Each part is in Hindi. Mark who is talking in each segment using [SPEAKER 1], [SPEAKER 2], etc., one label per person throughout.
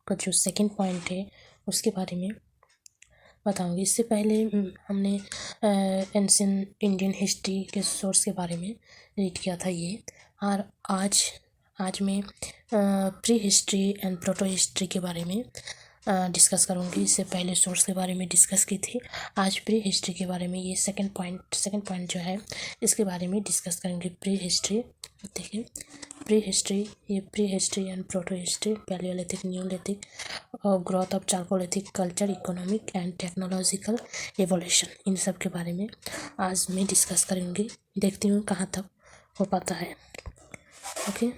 [SPEAKER 1] का जो सेकंड पॉइंट है उसके बारे में बताऊंगी। इससे पहले हमने एंशिएंट इंडियन हिस्ट्री के सोर्स के बारे में रीड किया था ये। और आज मैं pre history and proto history के बारे में डिस्कस करूंगी। इससे पहले सोर्स के बारे में डिस्कस की थी, आज प्री हिस्ट्री के बारे में ये सेकंड पॉइंट जो है इसके बारे में डिस्कस करेंगे। प्री हिस्ट्री देखिए, prehistory and protohistory, palaeolithic, neolithic, growth of chalcolithic culture, economic and technological evolution, इन सब के बारे में आज मैं डिस्कस करूँगी। देखती हूँ कहाँ तक हो पाता है। ओके,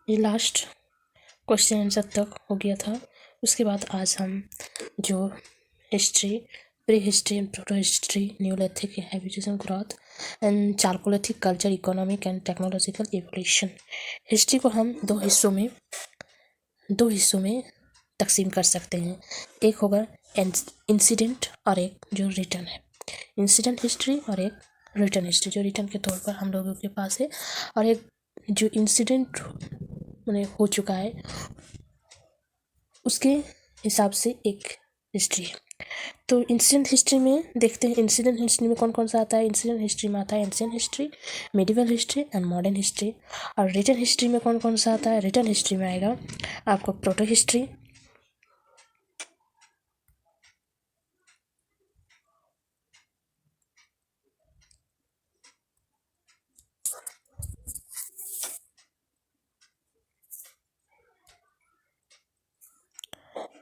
[SPEAKER 1] ये लास्ट क्वेश्चन आंसर तक हो गया था। उसके बाद आज हम जो history, pre history and proto history, Neolithic, habitation, growth and chalcolithic culture, economic and technological evolution, history को हम दो हिस्सों में तकसीम कर सकते हैं। एक होगा इंसिडेंट और एक जो रिटर्न है। इंसिडेंट हिस्ट्री और एक रिटर्न हिस्ट्री, जो रिटर्न के तौर पर हम लोगों के पास है, और एक जो इंसिडेंट हो चुका है उसके हिसाब से एक हिस्ट्री है। तो इंसिडेंट हिस्ट्री में देखते हैं, इंसिडेंट हिस्ट्री में कौन कौन सा आता है। इंसिडेंट हिस्ट्री में आता है ancient history, medieval history and modern history. और रिटर्न हिस्ट्री में कौन कौन सा आता है। रिटर्न हिस्ट्री में आएगा आपको proto history,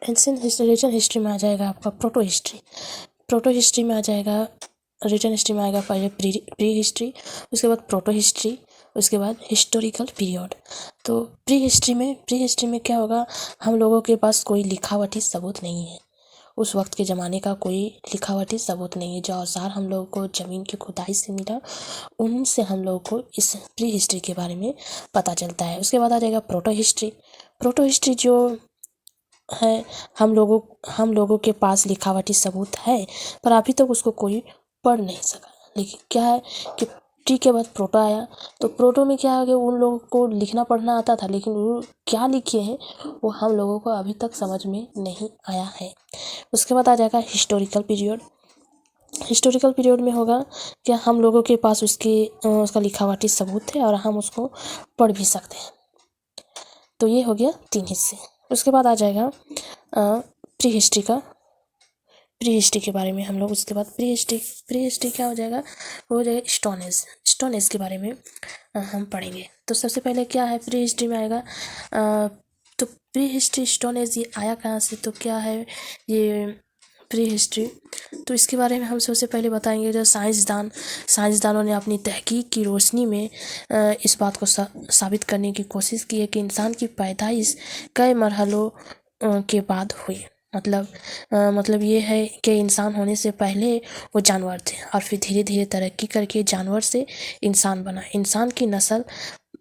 [SPEAKER 1] ancient history. Return history में आ जाएगा आपका प्रोटो हिस्ट्री। प्रोटो हिस्ट्री में आ जाएगा, रिटर्न हिस्ट्री में आएगा पहले प्री हिस्ट्री, उसके बाद प्रोटो हिस्ट्री, उसके बाद हिस्टोरिकल पीरियड। तो प्री हिस्ट्री में क्या होगा, हम लोगों के पास कोई लिखावटी सबूत नहीं है। उस वक्त के ज़माने का कोई लिखावटी सबूत नहीं है। जो औजार हम लोगों को ज़मीन की खुदाई से मिला, उनसे हम लोगों को इस प्री हिस्ट्री के बारे में पता चलता है। उसके बाद आ जाएगा प्रोटो हिस्ट्री। प्रोटो हिस्ट्री जो है, हम लोगों के पास लिखावटी सबूत है, पर अभी तक उसको कोई पढ़ नहीं सका। लेकिन क्या है कि प्री के बाद प्रोटो आया, तो प्रोटो में क्या है कि उन लोगों को लिखना पढ़ना आता था, लेकिन वो क्या लिखे हैं वो हम लोगों को अभी तक समझ में नहीं आया है। उसके बाद आ जाएगा हिस्टोरिकल पीरियड। हिस्टोरिकल पीरियड में होगा कि हम लोगों के पास उसका लिखावटी सबूत है और हम उसको पढ़ भी सकते हैं। तो ये हो गया 3 हिस्से। उसके बाद आ जाएगा प्री हिस्ट्री के बारे में हम लोग। उसके बाद प्री हिस्ट्री क्या हो जाएगा, वो हो जाएगा स्टोन एज के बारे में हम पढ़ेंगे। तो सबसे पहले क्या है प्री हिस्ट्री में आएगा, तो प्री हिस्ट्री स्टोन एज ये आया कहाँ से, तो क्या है ये प्री हिस्ट्री। तो इसके बारे में हम सबसे पहले बताएंगे, जो साइंसदानों ने अपनी तहकीक की रोशनी में इस बात को साबित करने की कोशिश की है कि इंसान की पैदाइश कई मरहलों के बाद हुई। मतलब ये है कि इंसान होने से पहले वो जानवर थे और फिर धीरे धीरे तरक्की करके जानवर से इंसान बना। इंसान की नस्ल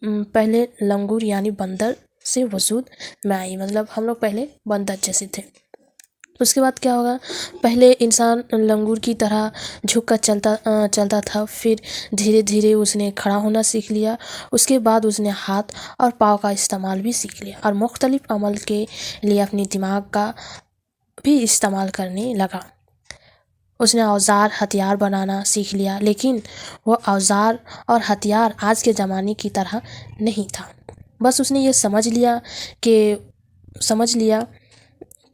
[SPEAKER 1] पहले लंगूर यानी बंदर से वजूद में आई, मतलब हम लोग पहले बंदर जैसे थे। उसके बाद क्या होगा, पहले इंसान लंगूर की तरह झुक कर चलता था, फिर धीरे धीरे उसने खड़ा होना सीख लिया। उसके बाद उसने हाथ और पाँव का इस्तेमाल भी सीख लिया और मुख्तलिफ अमल के लिए अपने दिमाग का भी इस्तेमाल करने लगा। उसने औजार हथियार बनाना सीख लिया, लेकिन वो औजार और हथियार आज के ज़माने की तरह नहीं था। बस उसने ये समझ लिया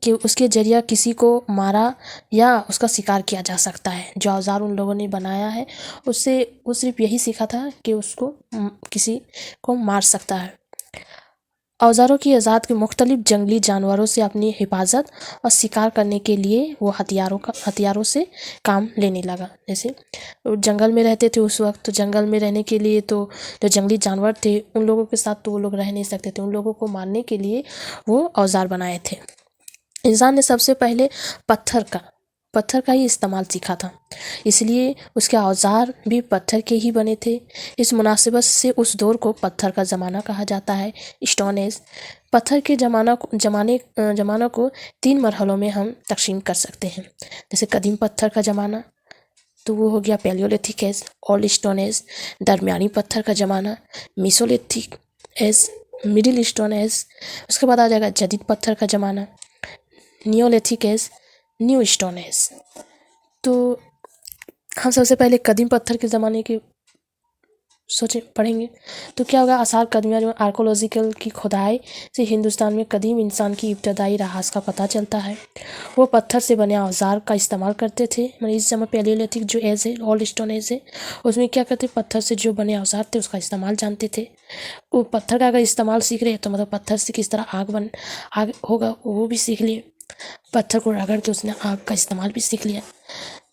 [SPEAKER 1] कि उसके जरिए किसी को मारा या उसका शिकार किया जा सकता है। जो औजार उन लोगों ने बनाया है उससे वो सिर्फ यही सीखा था कि उसको किसी को मार सकता है। औजारों की इजाद के मुख्तलिफ जंगली जानवरों से अपनी हिफाजत और शिकार करने के लिए वो हथियारों से काम लेने लगा। जैसे जंगल में रहते थे उस वक्त, तो जंगल में रहने के लिए तो जो जंगली जानवर थे उन लोगों के साथ तो वो लोग रह नहीं सकते थे, उन लोगों को मारने के लिए वो औजार बनाए थे। इंसान ने सबसे पहले पत्थर का ही इस्तेमाल सीखा था, इसलिए उसके औजार भी पत्थर के ही बने थे। इस मुनासिबत से उस दौर को पत्थर का ज़माना कहा जाता है, स्टोन एज। पत्थर के ज़माना को 3 मरहलों में हम तकसीम कर सकते हैं। जैसे कदीम पत्थर का ज़माना, तो वो हो गया palaeolithic age, old stone age, दरमियानी पत्थर का ज़माना, mesolithic age, middle stone age. उसके बाद आ जाएगा जदीद पत्थर का ज़माना, neolithic age, new stone age. तो हम सबसे पहले कदीम पत्थर के ज़माने के सोचे पढ़ेंगे। तो क्या होगा, आसार कदमिया में आर्कोलॉजिकल की खुदाई से हिंदुस्तान में कदीम इंसान की इब्तदाई रहास का पता चलता है। वो पत्थर से बने औजार का इस्तेमाल करते थे। मतलब इस समय पैलियोलिथिक जो एज है, ओल्ड स्टोन एज है, उसमें क्या करते, पत्थर से जो बने औजार थे उसका इस्तेमाल जानते थे। वो पत्थर का अगर इस्तेमाल सीख रहे हैं तो मतलब पत्थर से किस तरह आग होगा वो भी सीख लिए। पत्थर को रगड़ के उसने आग का इस्तेमाल भी सीख लिया।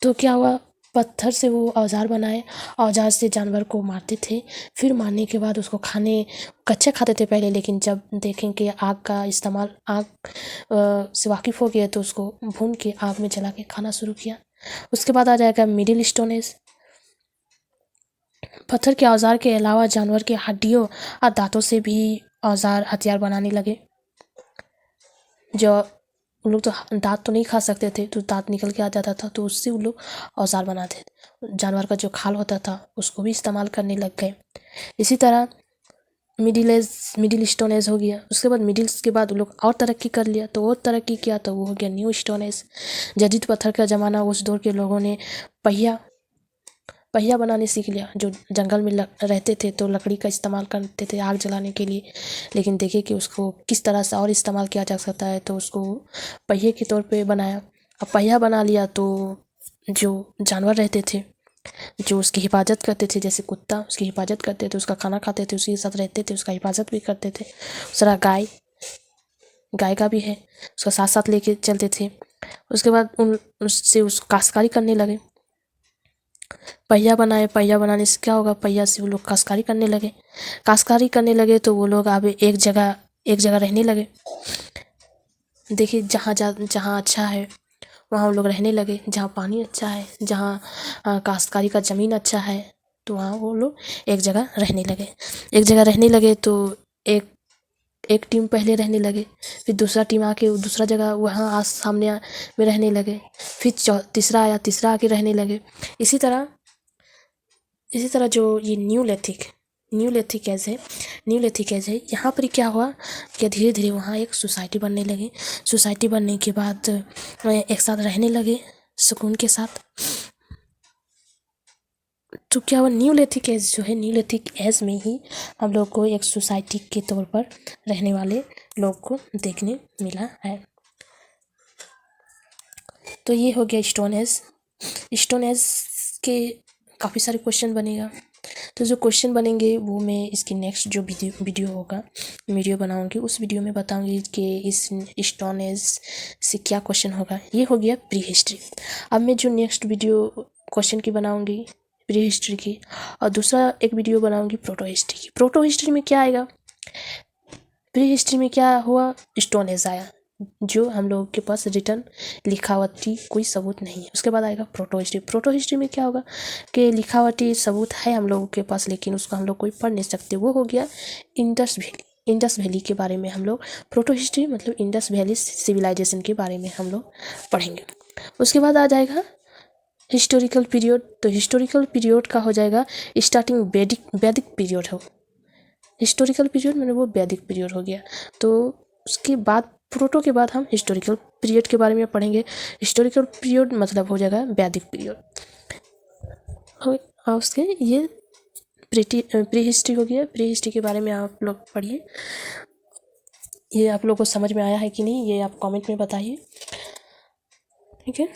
[SPEAKER 1] तो क्या हुआ, पत्थर से वो औजार बनाए, औजार से जानवर को मारते थे। फिर मारने के बाद उसको कच्चे खाते थे पहले, लेकिन जब देखें कि आग का इस्तेमाल, आग से वाकिफ़ हो गया तो उसको भून के आग में जला के खाना शुरू किया। उसके बाद आ जाएगा मिडिल स्टोन एज। पत्थर के औजार के अलावा जानवर के हड्डियों और दांतों से भी औजार हथियार बनाने लगे। जो उन लोग तो दांत तो नहीं खा सकते थे, तो दांत निकल के आ जाता था, तो उससे उन लोग औजार बनाते थे। जानवर का जो खाल होता था उसको भी इस्तेमाल करने लग गए। इसी तरह मिडिल स्टोन एज हो गया। उसके बाद मिडिल्स के बाद उन लोग और तरक्की कर लिया, तो और तरक्की किया तो वो हो गया न्यू स्टोन एज। जदीद पत्थर का ज़माना, उस दौर के लोगों ने पहिया बनाने सीख लिया। जो जंगल में रहते थे तो लकड़ी का इस्तेमाल करते थे आग जलाने के लिए, लेकिन देखे कि उसको किस तरह से और इस्तेमाल किया जा सकता है, तो उसको पहिए के तौर पे बनाया। अब पहिया बना लिया तो जो जानवर रहते थे, जो उसकी हिफाजत करते थे, जैसे कुत्ता उसकी हिफाजत करते थे, उसका खाना खाते थे, उसी के साथ रहते थे, उसका हिफाजत भी करते थे। उस तरह गाय का भी है, उसका साथ साथ लेके चलते थे। उसके बाद उससे काश्तकारी करने लगे, पहिया बनाने से क्या होगा, पहिया से वो लोग काश्तकारी करने लगे तो वो लोग अब एक जगह रहने लगे। देखिए जहाँ अच्छा है वहाँ वो लोग रहने लगे, जहाँ पानी अच्छा है, जहाँ काश्तकारी का ज़मीन अच्छा है, तो वहाँ वो लोग एक जगह रहने लगे। तो एक टीम पहले रहने लगे, फिर दूसरा टीम आके दूसरा जगह वहाँ सामने में रहने लगे, फिर तीसरा आया, तीसरा आके रहने लगे। इसी तरह जो ये न्यूलिथिक एज है, यहाँ पर क्या हुआ कि धीरे धीरे वहाँ एक सोसाइटी बनने लगी। सोसाइटी बनने के बाद एक साथ रहने लगे सुकून के साथ। तो क्या हुआ, न्यूलिथिक एज जो है, न्यूलिथिक एज में ही हम लोग को एक सोसाइटी के तौर पर रहने वाले लोग को देखने मिला है। तो ये हो गया स्टोन एज के काफ़ी सारे क्वेश्चन बनेगा। तो जो क्वेश्चन बनेंगे वो मैं इसकी नेक्स्ट जो वीडियो बनाऊंगी, उस वीडियो में बताऊंगी कि इस स्टोन एज से क्या क्वेश्चन होगा। ये हो गया प्री हिस्ट्री। अब मैं जो नेक्स्ट वीडियो क्वेश्चन की बनाऊंगी प्री हिस्ट्री की, और दूसरा एक वीडियो बनाऊंगी प्रोटो हिस्ट्री की। प्रोटो हिस्ट्री में क्या आएगा, प्री हिस्ट्री में क्या हुआ, स्टोन एज आया, जो हम लोगों के पास रिटर्न लिखावटी कोई सबूत नहीं है। उसके बाद आएगा प्रोटो हिस्ट्री में क्या होगा कि लिखावटी सबूत है हम लोगों के पास, लेकिन उसको हम लोग कोई पढ़ नहीं सकते। वो हो गया इंडस वैली के बारे में हम लोग प्रोटो हिस्ट्री मतलब इंडस वैली सिविलाइजेशन के बारे में हम लोग पढ़ेंगे। उसके बाद आ जाएगा हिस्टोरिकल पीरियड। तो हिस्टोरिकल पीरियड का हो जाएगा स्टार्टिंग वैदिक पीरियड हो, हिस्टोरिकल पीरियड मैंने वो वैदिक पीरियड हो गया। तो उसके बाद प्रोटो के बाद हम हिस्टोरिकल पीरियड के बारे में पढ़ेंगे। हिस्टोरिकल पीरियड मतलब हो जाएगा वैदिक पीरियड। और उसके ये प्री हिस्ट्री हो गया। प्री हिस्ट्री के बारे में आप लोग पढ़िए। ये आप लोग को समझ में आया है कि नहीं, ये आप कमेंट में बताइए, ठीक है।